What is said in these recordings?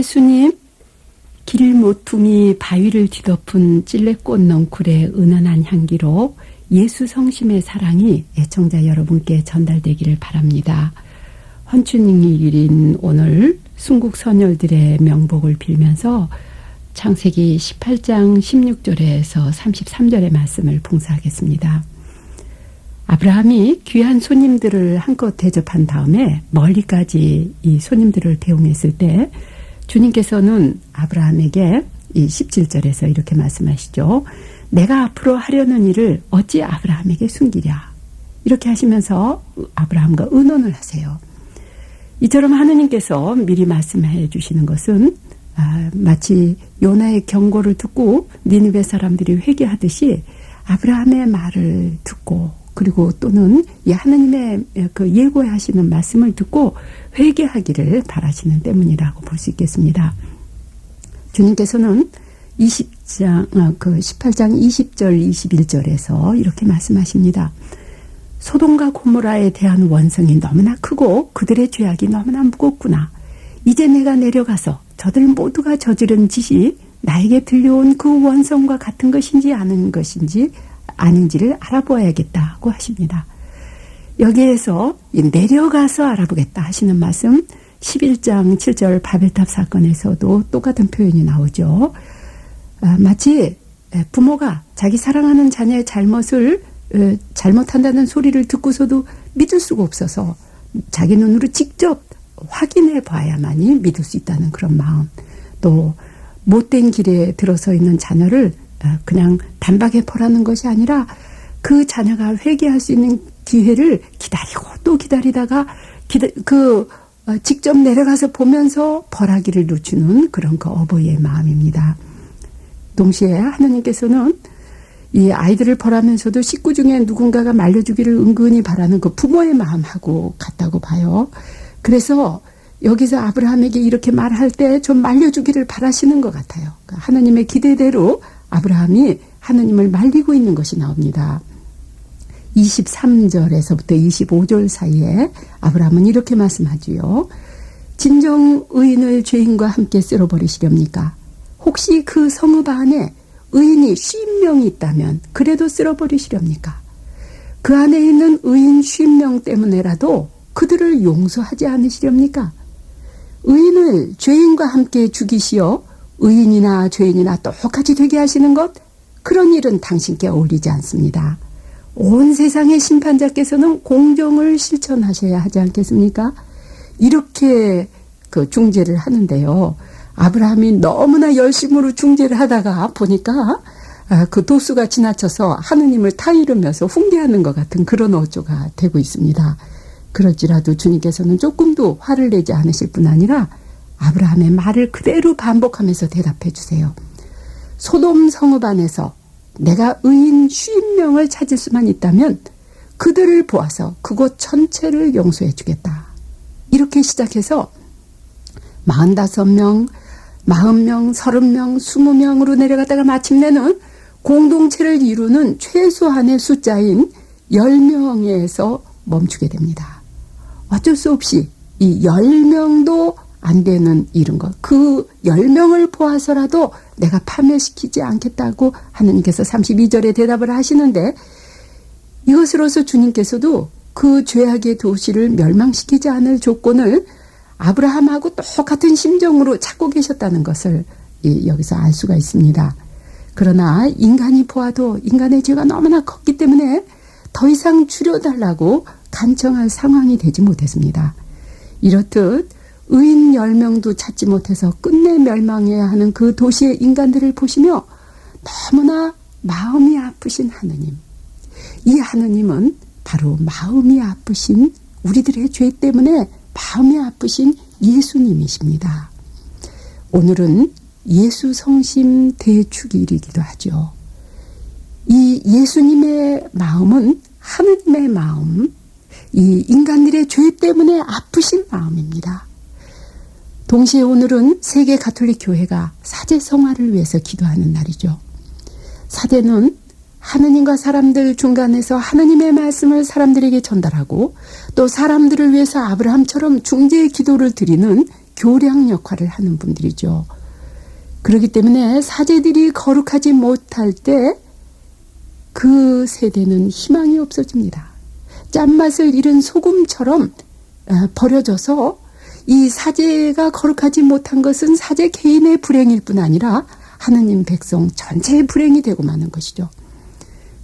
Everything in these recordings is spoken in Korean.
예수님, 길 모퉁이 바위를 뒤덮은 찔레꽃 넝쿨의 은은한 향기로 예수 성심의 사랑이 애청자 여러분께 전달되기를 바랍니다. 헌춘일인 오늘 순국 선열들의 명복을 빌면서 창세기 18장 16절에서 33절의 말씀을 봉사하겠습니다. 아브라함이 귀한 손님들을 한껏 대접한 다음에 멀리까지 이 손님들을 배웅했을 때 주님께서는 아브라함에게 이 17절에서 이렇게 말씀하시죠. 내가 앞으로 하려는 일을 어찌 아브라함에게 숨기랴. 이렇게 하시면서 아브라함과 의논을 하세요. 이처럼 하느님께서 미리 말씀해 주시는 것은 마치 요나의 경고를 듣고 니느웨 사람들이 회개하듯이 아브라함의 말을 듣고 그리고 또는 이 하느님의 그 예고하시는 말씀을 듣고 회개하기를 바라시는 때문이라고 볼 수 있겠습니다. 주님께서는 18장 20절 21절에서 이렇게 말씀하십니다. 소돔과 고모라에 대한 원성이 너무나 크고 그들의 죄악이 너무나 무겁구나. 이제 내가 내려가서 저들 모두가 저지른 짓이 나에게 들려온 그 원성과 같은 것인지 아닌지를 알아보아야겠다고 하십니다. 여기에서 내려가서 알아보겠다 하시는 말씀 11장 7절 바벨탑 사건에서도 똑같은 표현이 나오죠. 마치 부모가 자기 사랑하는 자녀의 잘못을 잘못한다는 소리를 듣고서도 믿을 수가 없어서 자기 눈으로 직접 확인해 봐야만이 믿을 수 있다는 그런 마음, 또 못된 길에 들어서 있는 자녀를 그냥 단박에 벌하는 것이 아니라 그 자녀가 회개할 수 있는 기회를 기다리고 또 기다리다가 직접 내려가서 보면서 벌하기를 늦추는 그런 그 어버이의 마음입니다. 동시에 하느님께서는 이 아이들을 벌하면서도 식구 중에 누군가가 말려주기를 은근히 바라는 그 부모의 마음하고 같다고 봐요. 그래서 여기서 아브라함에게 이렇게 말할 때 좀 말려주기를 바라시는 것 같아요. 하느님의 기대대로 아브라함이 하느님을 말리고 있는 것이 나옵니다. 23절에서부터 25절 사이에 아브라함은 이렇게 말씀하지요. 진정 의인을 죄인과 함께 쓸어버리시렵니까? 혹시 그 성읍 안에 의인이 50명이 있다면 그래도 쓸어버리시렵니까? 그 안에 있는 의인 50명 때문에라도 그들을 용서하지 않으시렵니까? 의인을 죄인과 함께 죽이시어 의인이나 죄인이나 똑같이 되게 하시는 것, 그런 일은 당신께 어울리지 않습니다. 온 세상의 심판자께서는 공정을 실천하셔야 하지 않겠습니까? 이렇게 그 중재를 하는데요. 아브라함이 너무나 열심으로 중재를 하다가 보니까 그 도수가 지나쳐서 하느님을 타이르면서 훈계하는 것 같은 그런 어조가 되고 있습니다. 그럴지라도 주님께서는 조금도 화를 내지 않으실 뿐 아니라 아브라함의 말을 그대로 반복하면서 대답해 주세요. 소돔 성읍 안에서 내가 의인 50명을 찾을 수만 있다면 그들을 보아서 그곳 전체를 용서해 주겠다. 이렇게 시작해서 45명, 40명, 30명, 20명으로 내려가다가 마침내는 공동체를 이루는 최소한의 숫자인 10명에서 멈추게 됩니다. 어쩔 수 없이 이 10명도 안 되는 이런 것, 그 10명을 보아서라도 내가 파멸시키지 않겠다고 하느님께서 32절에 대답을 하시는데, 이것으로서 주님께서도 그 죄악의 도시를 멸망시키지 않을 조건을 아브라함하고 똑같은 심정으로 찾고 계셨다는 것을 여기서 알 수가 있습니다. 그러나 인간이 보아도 인간의 죄가 너무나 컸기 때문에 더 이상 줄여달라고 간청할 상황이 되지 못했습니다. 이렇듯 의인 10명도 찾지 못해서 끝내 멸망해야 하는 그 도시의 인간들을 보시며 너무나 마음이 아프신 하느님. 이 하느님은 바로 마음이 아프신 우리들의 죄 때문에 마음이 아프신 예수님이십니다. 오늘은 예수 성심 대축일이기도 하죠. 이 예수님의 마음은 하느님의 마음, 이 인간들의 죄 때문에 아프신 마음입니다. 동시에 오늘은 세계 가톨릭 교회가 사제 성화를 위해서 기도하는 날이죠. 사제는 하느님과 사람들 중간에서 하느님의 말씀을 사람들에게 전달하고 또 사람들을 위해서 아브라함처럼 중재의 기도를 드리는 교량 역할을 하는 분들이죠. 그렇기 때문에 사제들이 거룩하지 못할 때 그 세대는 희망이 없어집니다. 짠맛을 잃은 소금처럼 버려져서 이 사제가 거룩하지 못한 것은 사제 개인의 불행일 뿐 아니라 하느님 백성 전체의 불행이 되고 마는 것이죠.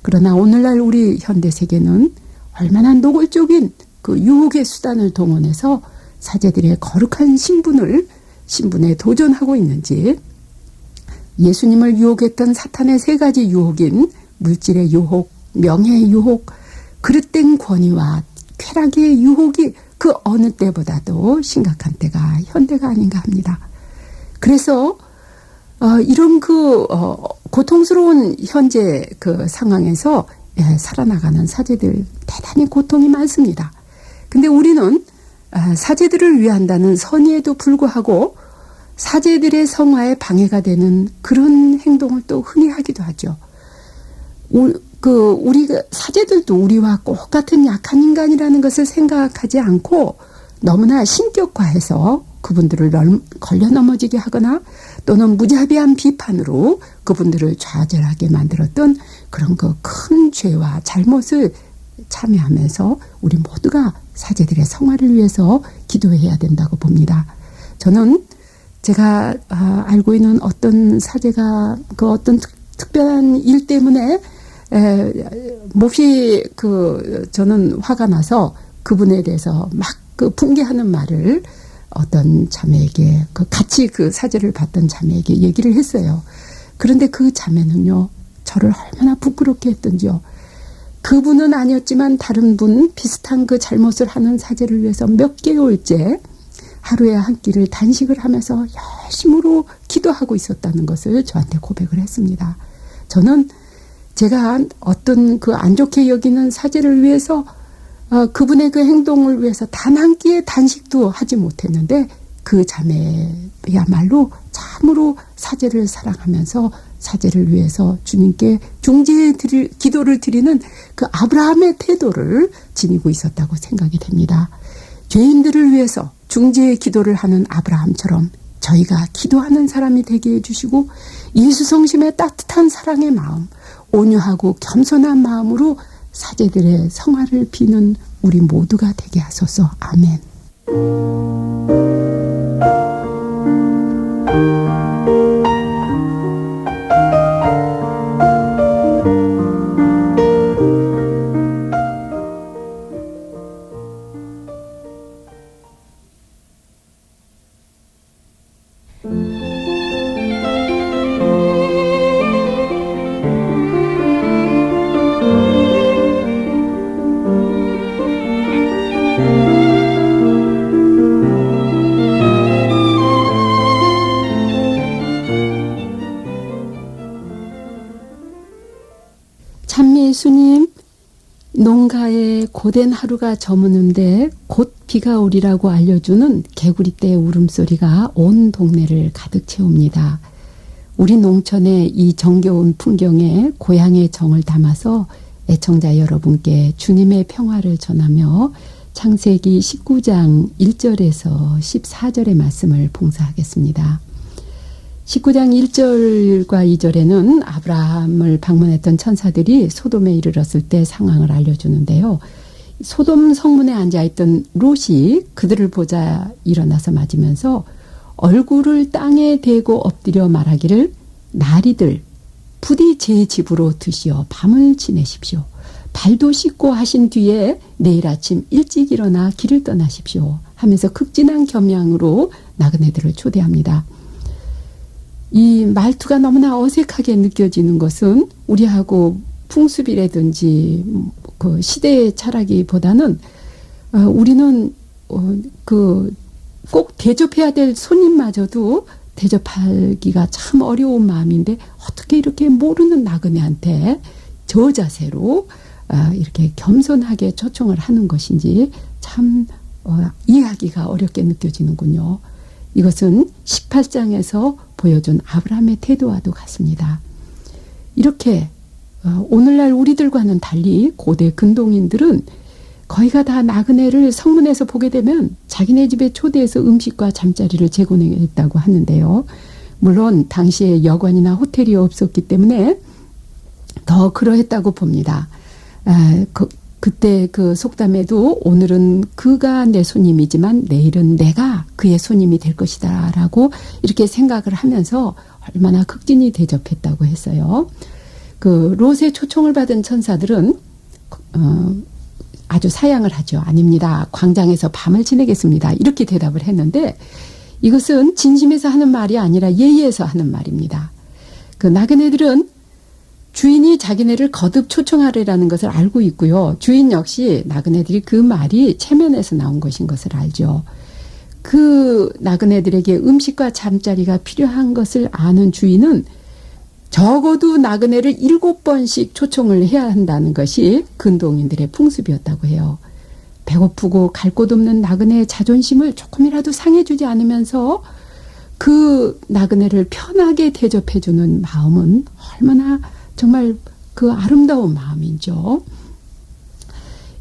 그러나 오늘날 우리 현대 세계는 얼마나 노골적인 그 유혹의 수단을 동원해서 사제들의 거룩한 신분에 도전하고 있는지, 예수님을 유혹했던 사탄의 세 가지 유혹인 물질의 유혹, 명예의 유혹, 그릇된 권위와 쾌락의 유혹이 그 어느 때보다도 심각한 때가 현대가 아닌가 합니다. 그래서 이런 고통스러운 현재 그 상황에서 살아나가는 사제들 대단히 고통이 많습니다. 근데 우리는 사제들을 위한다는 선의에도 불구하고 사제들의 성화에 방해가 되는 그런 행동을 또 흔히 하기도 하죠. 우리 사제들도 우리와 똑같은 약한 인간이라는 것을 생각하지 않고 너무나 신격화해서 그분들을 걸려 넘어지게 하거나 또는 무자비한 비판으로 그분들을 좌절하게 만들었던 그런 그 큰 죄와 잘못을 참여하면서 우리 모두가 사제들의 성화를 위해서 기도해야 된다고 봅니다. 저는 제가 알고 있는 어떤 사제가 그 어떤 특별한 일 때문에 몹시 저는 화가 나서 그분에 대해서 막 분개하는 말을 어떤 자매에게 같이 그 사제를 받던 자매에게 얘기를 했어요. 그런데 그 자매는요, 저를 얼마나 부끄럽게 했던지요. 그분은 아니었지만 다른 분 비슷한 그 잘못을 하는 사제를 위해서 몇 개월째 하루에 한 끼를 단식을 하면서 열심으로 기도하고 있었다는 것을 저한테 고백을 했습니다. 저는 제가 어떤 그 안 좋게 여기는 사제를 위해서 그분의 그 행동을 위해서 단 한 끼의 단식도 하지 못했는데 그 자매야말로 참으로 사제를 사랑하면서 사제를 위해서 주님께 중재의 기도를 드리는 그 아브라함의 태도를 지니고 있었다고 생각이 됩니다. 죄인들을 위해서 중재의 기도를 하는 아브라함처럼 저희가 기도하는 사람이 되게 해주시고 예수 성심의 따뜻한 사랑의 마음, 온유하고 겸손한 마음으로 사제들의 성화를 비는 우리 모두가 되게 하소서. 아멘. 참미 예수님, 농가에 고된 하루가 저무는데 곧 비가 오리라고 알려주는 개구리떼의 울음소리가 온 동네를 가득 채웁니다. 우리 농촌의 이 정겨운 풍경에 고향의 정을 담아서 애청자 여러분께 주님의 평화를 전하며 창세기 19장 1절에서 14절의 말씀을 봉사하겠습니다. 19장 1절과 2절에는 아브라함을 방문했던 천사들이 소돔에 이르렀을 때 상황을 알려주는데요. 소돔 성문에 앉아있던 롯이 그들을 보자 일어나서 맞으면서 얼굴을 땅에 대고 엎드려 말하기를 나리들 부디 제 집으로 드시어 밤을 지내십시오. 발도 씻고 하신 뒤에 내일 아침 일찍 일어나 길을 떠나십시오 하면서 극진한 겸양으로 나그네들을 초대합니다. 이 말투가 너무나 어색하게 느껴지는 것은 우리하고 풍습이라든지 그 시대의 철학이보다는 우리는 꼭 대접해야 될 손님마저도 대접하기가 참 어려운 마음인데 어떻게 이렇게 모르는 나그네한테 저 자세로 이렇게 겸손하게 초청을 하는 것인지 참 이해하기가 어렵게 느껴지는군요. 이것은 18장에서 보여준 아브라함의 태도와도 같습니다. 이렇게 오늘날 우리들과는 달리 고대 근동인들은 거의가 다 나그네를 성문에서 보게 되면 자기네 집에 초대해서 음식과 잠자리를 제공했다고 하는데요. 물론 당시에 여관이나 호텔이 없었기 때문에 더 그러했다고 봅니다. 그때 그 속담에도 오늘은 그가 내 손님이지만 내일은 내가 그의 손님이 될 것이다 라고 이렇게 생각을 하면서 얼마나 극진히 대접했다고 했어요. 그 롯의 초청을 받은 천사들은 아주 사양을 하죠. 아닙니다. 광장에서 밤을 지내겠습니다. 이렇게 대답을 했는데 이것은 진심에서 하는 말이 아니라 예의에서 하는 말입니다. 그 나그네들은 주인이 자기네를 거듭 초청하려는 것을 알고 있고요. 주인 역시 나그네들이 그 말이 체면에서 나온 것인 것을 알죠. 그 나그네들에게 음식과 잠자리가 필요한 것을 아는 주인은 적어도 나그네를 7번씩 초청을 해야 한다는 것이 근동인들의 풍습이었다고 해요. 배고프고 갈 곳 없는 나그네의 자존심을 조금이라도 상해주지 않으면서 그 나그네를 편하게 대접해주는 마음은 얼마나 정말 그 아름다운 마음이죠.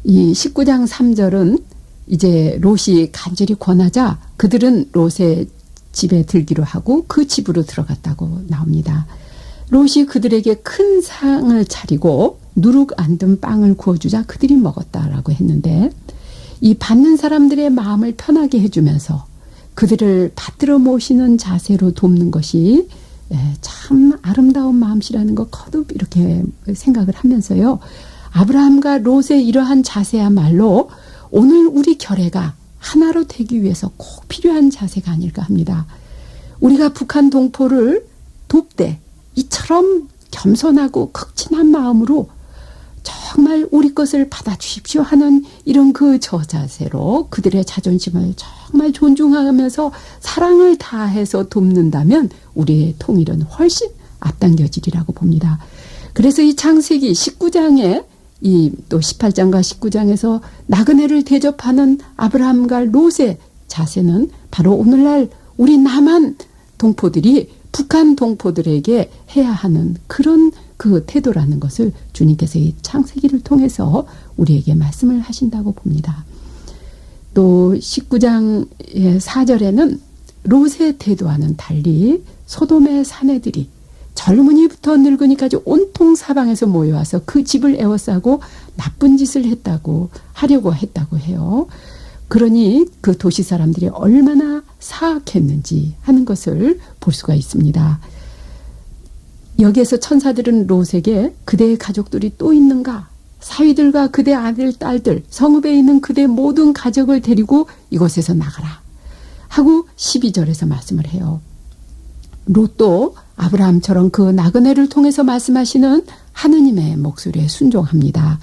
이 19장 3절은 이제 롯이 간절히 권하자 그들은 롯의 집에 들기로 하고 그 집으로 들어갔다고 나옵니다. 롯이 그들에게 큰 상을 차리고 누룩 안 든 빵을 구워주자 그들이 먹었다라고 했는데 이 받는 사람들의 마음을 편하게 해주면서 그들을 받들어 모시는 자세로 돕는 것이 참 아름다운 마음씨라는 거 거듭 이렇게 생각을 하면서요. 아브라함과 롯의 이러한 자세야말로 오늘 우리 결례가 하나로 되기 위해서 꼭 필요한 자세가 아닐까 합니다. 우리가 북한 동포를 돕되 이처럼 겸손하고 극진한 마음으로 정말 우리 것을 받아주십시오 하는 이런 그 저자세로 그들의 자존심을 정말 존중하면서 사랑을 다해서 돕는다면 우리의 통일은 훨씬 앞당겨지리라고 봅니다. 그래서 이 창세기 19장에 이 또 18장과 19장에서 나그네를 대접하는 아브라함과 롯의 자세는 바로 오늘날 우리 남한 동포들이 북한 동포들에게 해야 하는 그런 그 태도라는 것을 주님께서 이 창세기를 통해서 우리에게 말씀을 하신다고 봅니다. 또 19장 4절에는 롯의 태도와는 달리 소돔의 사내들이 젊은이부터 늙은이까지 온통 사방에서 모여와서 그 집을 에워싸고 나쁜 짓을 하려고 했다고 해요. 그러니 그 도시 사람들이 얼마나 사악했는지 하는 것을 볼 수가 있습니다. 여기에서 천사들은 롯에게 그대의 가족들이 또 있는가? 사위들과 그대 아들, 딸들, 성읍에 있는 그대 모든 가족을 데리고 이곳에서 나가라. 하고 12절에서 말씀을 해요. 롯도 아브라함처럼 그 나그네를 통해서 말씀하시는 하느님의 목소리에 순종합니다.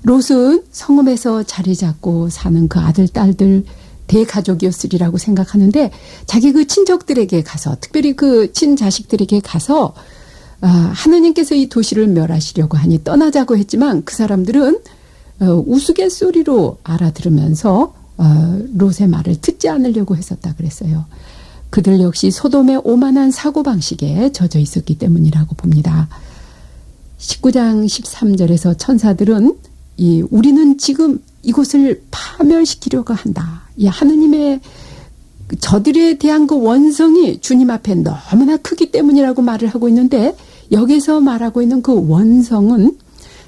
롯은 성읍에서 자리 잡고 사는 그 아들, 딸들, 대가족이었으리라고 생각하는데 자기 그 친척들에게 가서 특별히 그 친자식들에게 가서 하느님께서 이 도시를 멸하시려고 하니 떠나자고 했지만 그 사람들은 우스갯소리로 알아들으면서 롯의 말을 듣지 않으려고 했었다 그랬어요. 그들 역시 소돔의 오만한 사고방식에 젖어 있었기 때문이라고 봅니다. 19장 13절에서 천사들은 우리는 지금 이곳을 파멸시키려고 한다. 이 하느님의 저들에 대한 그 원성이 주님 앞에 너무나 크기 때문이라고 말을 하고 있는데 여기서 말하고 있는 그 원성은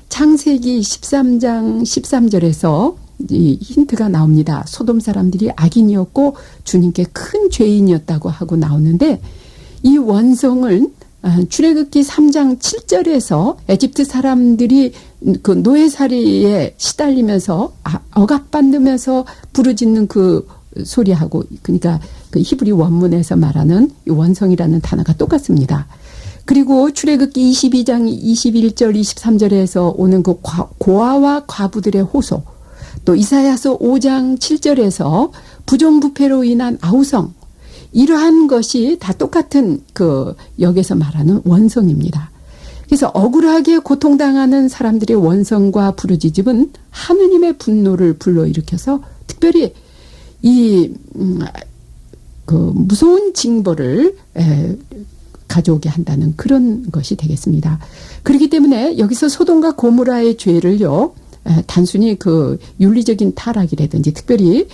창세기 13장 13절에서 이 힌트가 나옵니다. 소돔 사람들이 악인이었고 주님께 큰 죄인이었다고 하고 나오는데 이 원성을 출애굽기 3장 7절에서 에집트 사람들이 그 노예살이에 시달리면서 억압받으면서 부르짖는 그 소리하고 그러니까 그 히브리 원문에서 말하는 이 원성이라는 단어가 똑같습니다. 그리고 출애굽기 22장 21절 23절에서 오는 그 고아와 과부들의 호소 또 이사야서 5장 7절에서 부정부패로 인한 아우성 이러한 것이 다 똑같은 그 여기서 말하는 원성입니다. 그래서 억울하게 고통당하는 사람들의 원성과 부르짖음은 하느님의 분노를 불러일으켜서 특별히 이 그 무서운 징벌을 가져오게 한다는 그런 것이 되겠습니다. 그렇기 때문에 여기서 소돔과 고모라의 죄를요 단순히 그 윤리적인 타락이라든지 특별히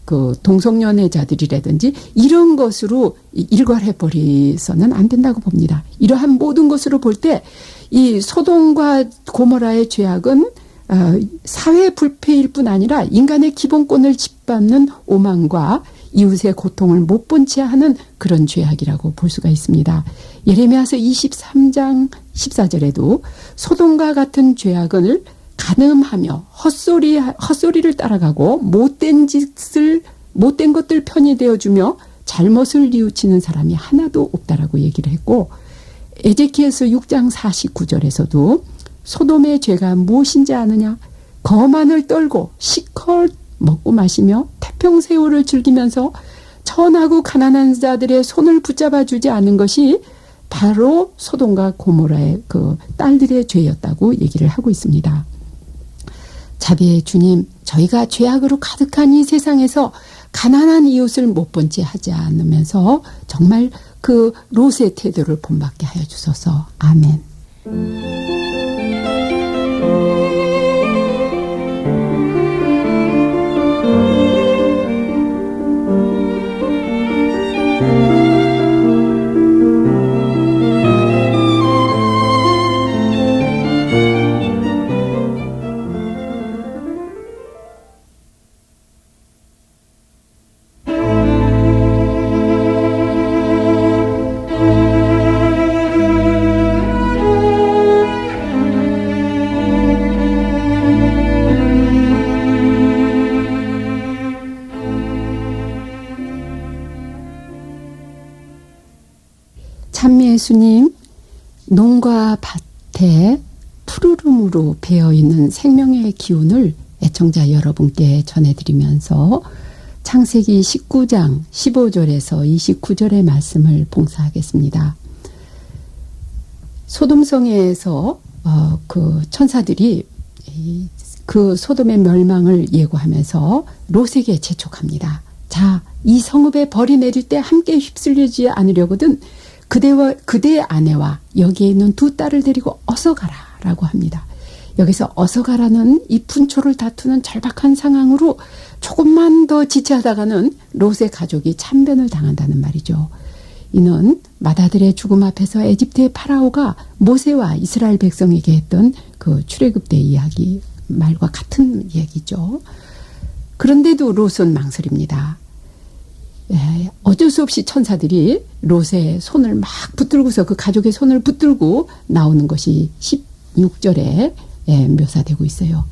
그 동성연애자들이라든지 이런 것으로 일괄해 버리서는 안 된다고 봅니다. 이러한 모든 것으로 볼 때 이 소돔과 고모라의 죄악은 사회 불패일 뿐 아니라 인간의 기본권을 짓밟는 오만과 이웃의 고통을 못 본 채 하는 그런 죄악이라고 볼 수가 있습니다. 예레미야서 23장 14절에도 소돔과 같은 죄악을 간음하며 헛소리를 따라가고 못된 것들 편이 되어주며 잘못을 뉘우치는 사람이 하나도 없다라고 얘기를 했고, 에제키엘서 6장 49절에서도 소돔의 죄가 무엇인지 아느냐? 거만을 떨고 시컷 먹고 마시며 태평세월을 즐기면서 천하고 가난한 자들의 손을 붙잡아 주지 않은 것이 바로 소돔과 고모라의 그 딸들의 죄였다고 얘기를 하고 있습니다. 자비의 주님, 저희가 죄악으로 가득한 이 세상에서 가난한 이웃을 못 본 채 하지 않으면서 정말 그 롯의 태도를 본받게 하여 주소서. 아멘. 찬미 예수님, 농과 밭에 푸르름으로 배어있는 생명의 기운을 애청자 여러분께 전해드리면서 창세기 19장 15절에서 29절의 말씀을 봉사하겠습니다. 소돔성에서 그 천사들이 그 소돔의 멸망을 예고하면서 롯에게 재촉합니다. 자, 이 성읍에 벌이 내릴 때 함께 휩쓸리지 않으려거든 그대의 아내와 여기에 있는 두 딸을 데리고 어서 가라 라고 합니다. 여기서 어서 가라는 이 분초를 다투는 절박한 상황으로 조금만 더 지체하다가는 롯의 가족이 참변을 당한다는 말이죠. 이는 맏아들의 죽음 앞에서 에집트의 파라오가 모세와 이스라엘 백성에게 했던 그 출애굽대 이야기 말과 같은 얘기죠. 그런데도 롯은 망설입니다. 어쩔 수 없이 천사들이 롯의 손을 막 붙들고서 그 가족의 손을 붙들고 나오는 것이 16절에 묘사되고 있어요.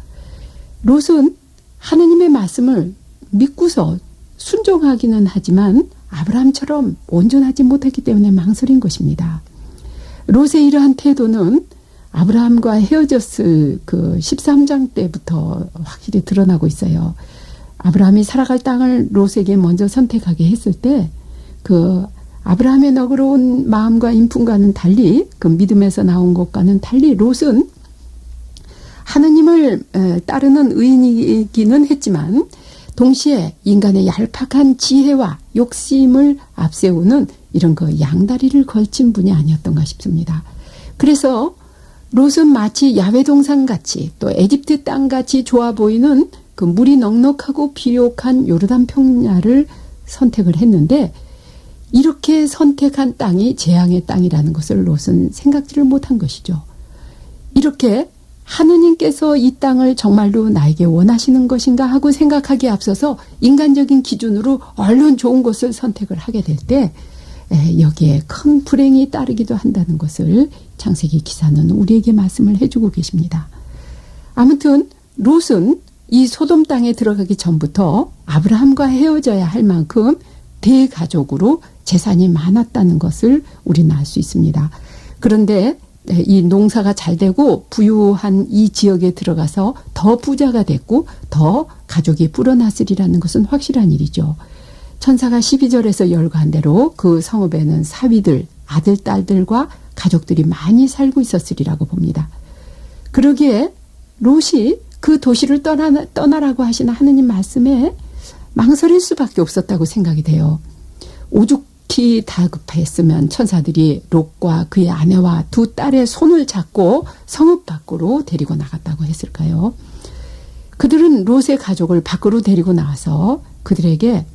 롯은 하느님의 말씀을 믿고서 순종하기는 하지만 아브라함처럼 온전하지 못했기 때문에 망설인 것입니다. 롯의 이러한 태도는 아브라함과 헤어졌을 그 13장 때부터 확실히 드러나고 있어요. 아브라함이 살아갈 땅을 롯에게 먼저 선택하게 했을 때 그 아브라함의 너그러운 마음과 인품과는 달리 그 믿음에서 나온 것과는 달리 롯은 하느님을 따르는 의인이기는 했지만 동시에 인간의 얄팍한 지혜와 욕심을 앞세우는 이런 그 양다리를 걸친 분이 아니었던가 싶습니다. 그래서 롯은 마치 야외 동산같이 또 에집트 땅같이 좋아 보이는 그 물이 넉넉하고 비옥한 요르단 평야를 선택을 했는데 이렇게 선택한 땅이 재앙의 땅이라는 것을 롯은 생각지를 못한 것이죠. 이렇게 하느님께서 이 땅을 정말로 나에게 원하시는 것인가 하고 생각하기에 앞서서 인간적인 기준으로 얼른 좋은 것을 선택을 하게 될 때 여기에 큰 불행이 따르기도 한다는 것을 창세기 기사는 우리에게 말씀을 해주고 계십니다. 아무튼 롯은 이 소돔 땅에 들어가기 전부터 아브라함과 헤어져야 할 만큼 대가족으로 재산이 많았다는 것을 우리는 알 수 있습니다. 그런데 이 농사가 잘 되고 부유한 이 지역에 들어가서 더 부자가 됐고 더 가족이 불어났으리라는 것은 확실한 일이죠. 천사가 12절에서 열거한 대로 그 성읍에는 사위들, 아들, 딸들과 가족들이 많이 살고 있었으리라고 봅니다. 그러기에 롯이 그 도시를 떠나라고 하신 하느님 말씀에 망설일 수밖에 없었다고 생각이 돼요. 오죽히 다급했으면 천사들이 롯과 그의 아내와 두 딸의 손을 잡고 성읍 밖으로 데리고 나갔다고 했을까요? 그들은 롯의 가족을 밖으로 데리고 나와서 그들에게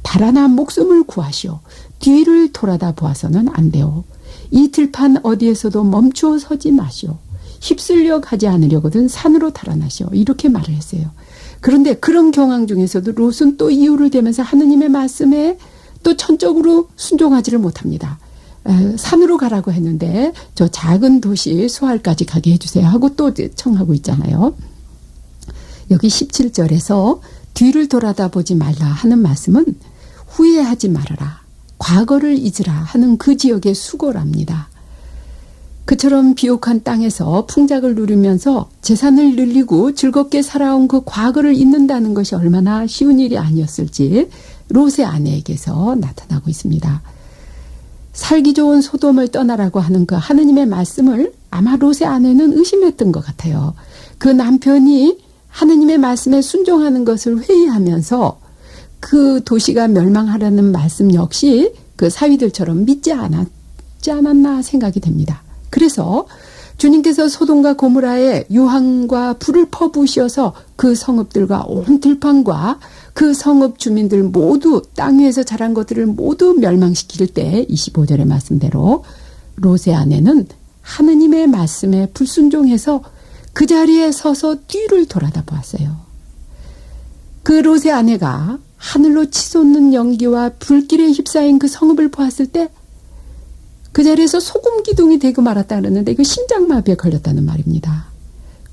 달아나 목숨을 구하시오. 뒤를 돌아다 보아서는 안 돼요. 이 들판 어디에서도 멈추어 서지 마시오. 휩쓸려 가지 않으려거든 산으로 달아나시오. 이렇게 말을 했어요. 그런데 그런 경황 중에서도 롯은 또 이유를 대면서 하느님의 말씀에 또 전적으로 순종하지를 못합니다. 산으로 가라고 했는데 저 작은 도시 수알까지 가게 해주세요 하고 또 청하고 있잖아요. 여기 17절에서 뒤를 돌아다 보지 말라 하는 말씀은 후회하지 말아라, 과거를 잊으라 하는 그 지역의 수고랍니다. 그처럼 비옥한 땅에서 풍작을 누리면서 재산을 늘리고 즐겁게 살아온 그 과거를 잊는다는 것이 얼마나 쉬운 일이 아니었을지 롯의 아내에게서 나타나고 있습니다. 살기 좋은 소돔을 떠나라고 하는 그 하느님의 말씀을 아마 롯의 아내는 의심했던 것 같아요. 그 남편이 하느님의 말씀에 순종하는 것을 회의하면서 그 도시가 멸망하려는 말씀 역시 그 사위들처럼 믿지 않았나 생각이 됩니다. 그래서 주님께서 소돔과 고모라에 유황과 불을 퍼부으셔서 그 성읍들과 온 들판과 그 성읍 주민들 모두 땅 위에서 자란 것들을 모두 멸망시킬 때 25절의 말씀대로 롯의 아내는 하느님의 말씀에 불순종해서 그 자리에 서서 뒤를 돌아다 보았어요. 그 롯의 아내가 하늘로 치솟는 연기와 불길에 휩싸인 그 성읍을 보았을 때 그 자리에서 소금 기둥이 되고 말았다 그러는데 이거 심장마비에 걸렸다는 말입니다.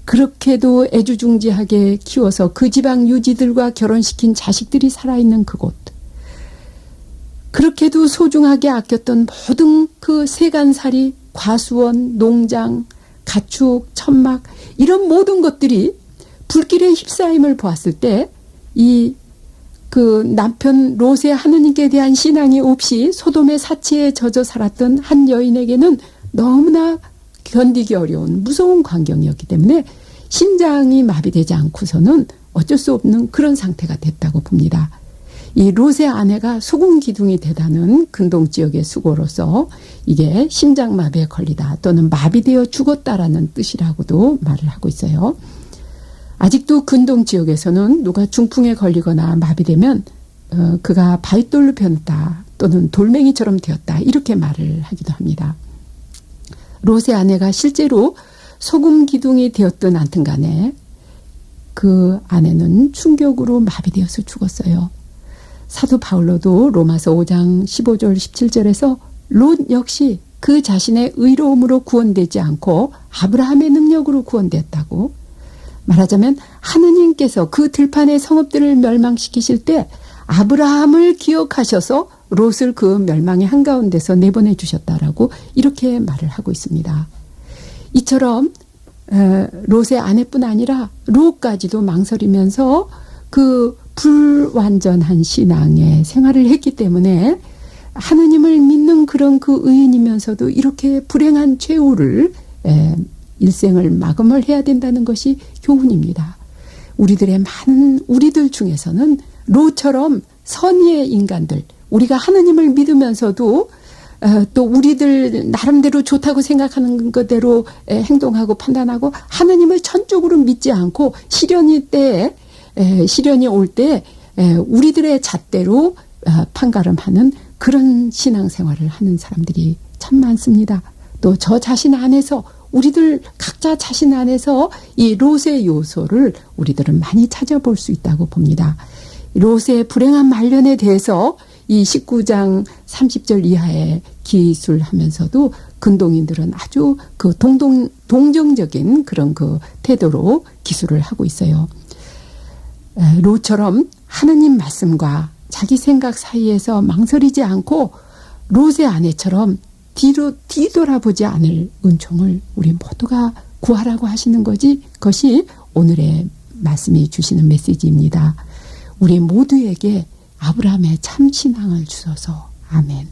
그렇게도 애주중지하게 키워서 그 지방 유지들과 결혼시킨 자식들이 살아있는 그곳, 그렇게도 소중하게 아꼈던 모든 그 세간살이, 과수원, 농장, 가축, 천막 이런 모든 것들이 불길에 휩싸임을 보았을 때 그 남편 롯의 하느님께 대한 신앙이 없이 소돔의 사치에 젖어 살았던 한 여인에게는 너무나 견디기 어려운 무서운 광경이었기 때문에 심장이 마비되지 않고서는 어쩔 수 없는 그런 상태가 됐다고 봅니다. 이 롯의 아내가 소금 기둥이 되다는 근동 지역의 수고로서 이게 심장마비에 걸리다 또는 마비되어 죽었다라는 뜻이라고도 말을 하고 있어요. 아직도 근동 지역에서는 누가 중풍에 걸리거나 마비되면 그가 바윗돌로 변했다 또는 돌멩이처럼 되었다 이렇게 말을 하기도 합니다. 롯의 아내가 실제로 소금 기둥이 되었든 않든 간에 그 아내는 충격으로 마비되어서 죽었어요. 사도 바울로도 로마서 5장 15절 17절에서 롯 역시 그 자신의 의로움으로 구원되지 않고 아브라함의 능력으로 구원되었다고, 말하자면 하느님께서 그 들판의 성읍들을 멸망시키실 때 아브라함을 기억하셔서 롯을 그 멸망의 한가운데서 내보내 주셨다라고 이렇게 말을 하고 있습니다. 이처럼 롯의 아내뿐 아니라 롯까지도 망설이면서 그 불완전한 신앙의 생활을 했기 때문에 하느님을 믿는 그런 그 의인이면서도 이렇게 불행한 최후를 일생을 마감을 해야 된다는 것이 교훈입니다. 우리들 중에서는 롯처럼 선의의 인간들, 우리가 하느님을 믿으면서도 또 우리들 나름대로 좋다고 생각하는 것대로 행동하고 판단하고 하느님을 전적으로 믿지 않고 시련이 올 때 우리들의 잣대로 판가름하는 그런 신앙생활을 하는 사람들이 참 많습니다. 또 저 자신 안에서 우리들 각자 자신 안에서 이 롯의 요소를 우리들은 많이 찾아볼 수 있다고 봅니다. 롯의 불행한 말년에 대해서 이 19장 30절 이하에 기술하면서도 근동인들은 아주 그 동정적인 그런 그 태도로 기술을 하고 있어요. 롯처럼 하느님 말씀과 자기 생각 사이에서 망설이지 않고 롯의 아내처럼 뒤돌아보지 않을 은총을 우리 모두가 구하라고 하시는 것이 오늘의 말씀이 주시는 메시지입니다. 우리 모두에게 아브라함의 참 신앙을 주소서. 아멘.